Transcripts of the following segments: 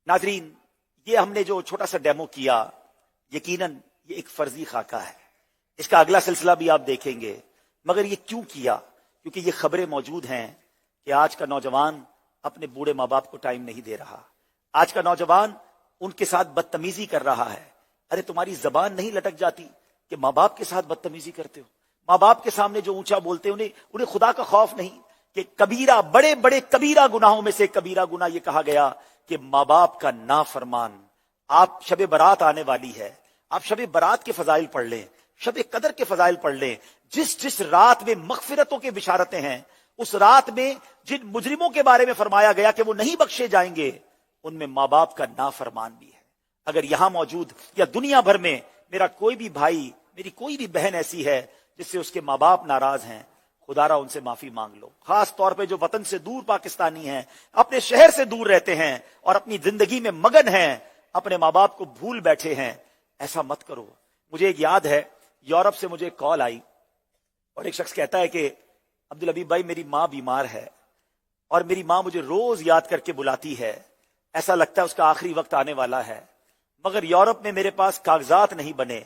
नाज़रीन, ये हमने जो छोटा सा डेमो किया, यकीनन ये एक फर्जी खाका है। इसका अगला सिलसिला भी आप देखेंगे। मगर ये क्यों किया? क्योंकि ये खबरें मौजूद हैं कि आज का नौजवान अपने बूढ़े माँ बाप को टाइम नहीं दे रहा। आज का नौजवान उनके साथ बदतमीजी कर रहा है। अरे तुम्हारी जबान नहीं लटक जाती कि माँ बाप के साथ बदतमीजी करते हो? माँ बाप के सामने जो ऊंचा बोलते हैं, उन्हें खुदा का खौफ नहीं कि कबीरा, बड़े बड़े कबीरा गुनाहों में से कबीरा गुनाह ये कहा गया कि माँ बाप का नाफरमान। आप शबे बारात आने वाली है, आप शबे बारात के फजाइल पढ़ लें, शबे कदर के फजाइल पढ़ लें। जिस जिस रात में मगफिरतों के बिशारतें हैं, उस रात में जिन मुजरिमों के बारे में फरमाया गया कि वो नहीं बख्शे जाएंगे, उनमें माँ बाप का नाफरमान भी है। अगर यहां मौजूद या दुनिया भर में मेरा कोई भी भाई, मेरी कोई भी बहन ऐसी है जिससे उसके माँ बाप नाराज हैं, खुदारा उनसे माफी मांग लो। खास तौर पे जो वतन से दूर पाकिस्तानी हैं, अपने शहर से दूर रहते हैं और अपनी जिंदगी में मगन हैं, अपने माँ बाप को भूल बैठे हैं, ऐसा मत करो। मुझे एक याद है, यूरोप से मुझे कॉल आई और एक शख्स कहता है कि अब्दुल हबीब भाई, मेरी माँ बीमार है और मेरी माँ मुझे रोज याद करके बुलाती है, ऐसा लगता है उसका आखिरी वक्त आने वाला है, मगर यूरोप में मेरे पास कागजात नहीं बने,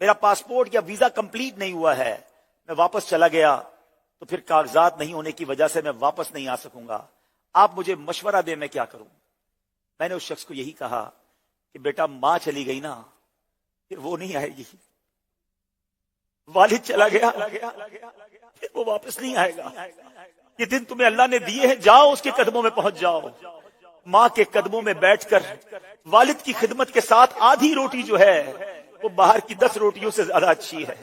मेरा पासपोर्ट या वीजा कंप्लीट नहीं हुआ है, मैं वापस चला गया तो फिर कागजात नहीं होने की वजह से मैं वापस नहीं आ सकूंगा, आप मुझे मशवरा दें, मैं क्या करूं? मैंने उस शख्स को यही कहा कि बेटा, मां चली गई ना, फिर वो नहीं आएगी। वालिद चला गया, फिर वो वापस नहीं आएगा। ये दिन तुम्हें अल्लाह ने दिए हैं, जाओ उसके कदमों में पहुंच जाओ। माँ के कदमों में बैठकर वालिद की खिदमत के साथ आधी रोटी जो है वो बाहर की 10 रोटियों से ज्यादा अच्छी है।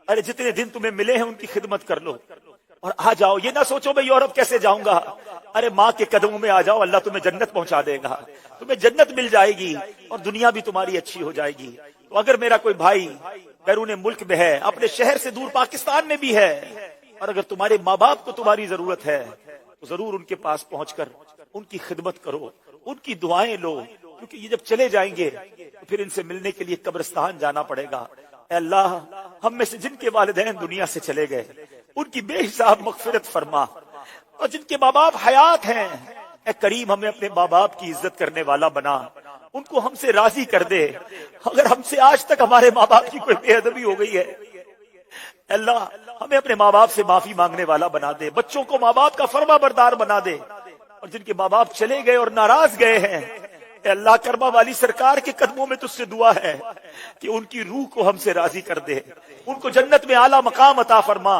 अरे जितने दिन तुम्हें मिले हैं उनकी खिदमत कर लो और आ जाओ। ये ना सोचो मैं यूरोप कैसे जाऊंगा। अरे माँ के कदमों में आ जाओ, अल्लाह तुम्हें जन्नत पहुंचा देगा, तुम्हें जन्नत मिल जाएगी और दुनिया भी तुम्हारी अच्छी हो जाएगी। तो अगर मेरा कोई भाई बैरून मुल्क में है, अपने शहर से दूर पाकिस्तान में भी है, और अगर तुम्हारे माँ बाप को तुम्हारी जरूरत है तो जरूर उनके पास पहुंचकर उनकी खिदमत करो, उनकी दुआएं लो, क्योंकि ये जब चले जाएंगे तो फिर इनसे मिलने के लिए कब्रिस्तान जाना पड़ेगा। अल्लाह, हम में से जिनके वालिदैन दुनिया से चले गए उनकी बेहिसाब मगफिरत फरमा, और जिनके माँ बाप हयात हैं, ए करीम, हमें अपने माँ बाप की इज्जत करने वाला बना, उनको हमसे राजी कर दे। अगर हमसे आज तक हमारे माँ बाप की कोई बेअदबी हो गई है, अल्लाह हमें अपने माँ बाप से माफी मांगने वाला बना दे, बच्चों को माँ बाप का फर्मा बरदार बना दे। और जिनके माँ बाप चले गए और नाराज गए हैं, अल्लाह, करमा वाली सरकार के कदमों में तुझसे दुआ है कि उनकी रूह को हमसे राजी कर दे, उनको जन्नत में आला मकाम अता फरमा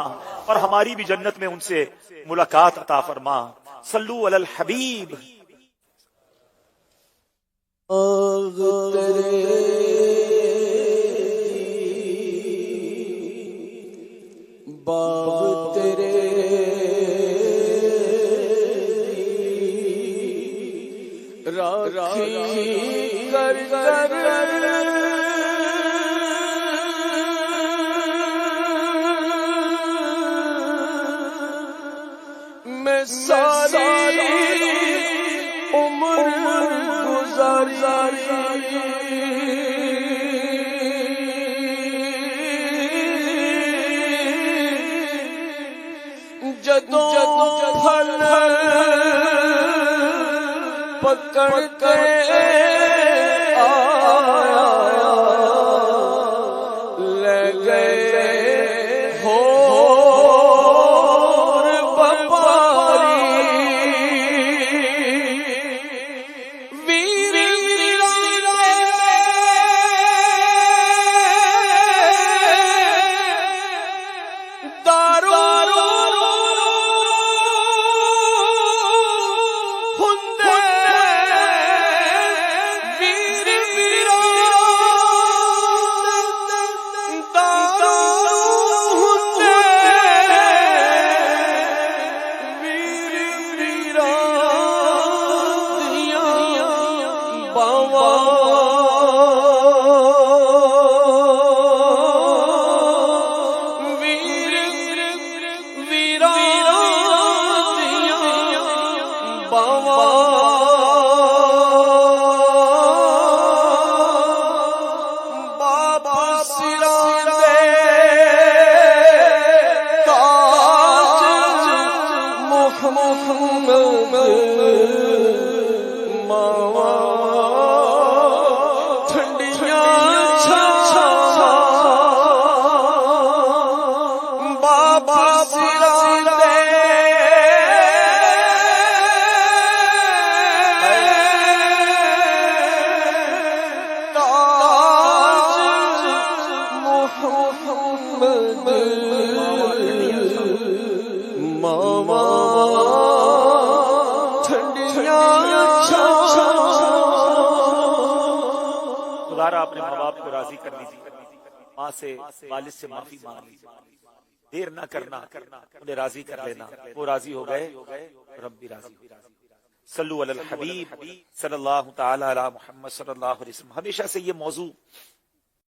और हमारी भी जन्नत में उनसे मुलाकात अता फरमा। सल्लू अलल हबीब। बाग तेरे राखी कर मैं सारी उम्र गुजारी जदों फल पकड़ के आया ले गए हो बपारी वीर दारो मावा ماما ٹھنڈیاں دوبارہ اپنے ماں باپ کو راضی کر لیجیے، ماں سے والد سے معافی مانگ لیجیے، دیر نہ کرنا، انہیں راضی کر لینا، وہ راضی ہو گئے رب بھی راضی ہو گئے۔ صلو علی الحبیب صلی اللہ تعالی علی محمد صلی اللہ علیہ وسلم۔ ہمیشہ سے یہ موضوع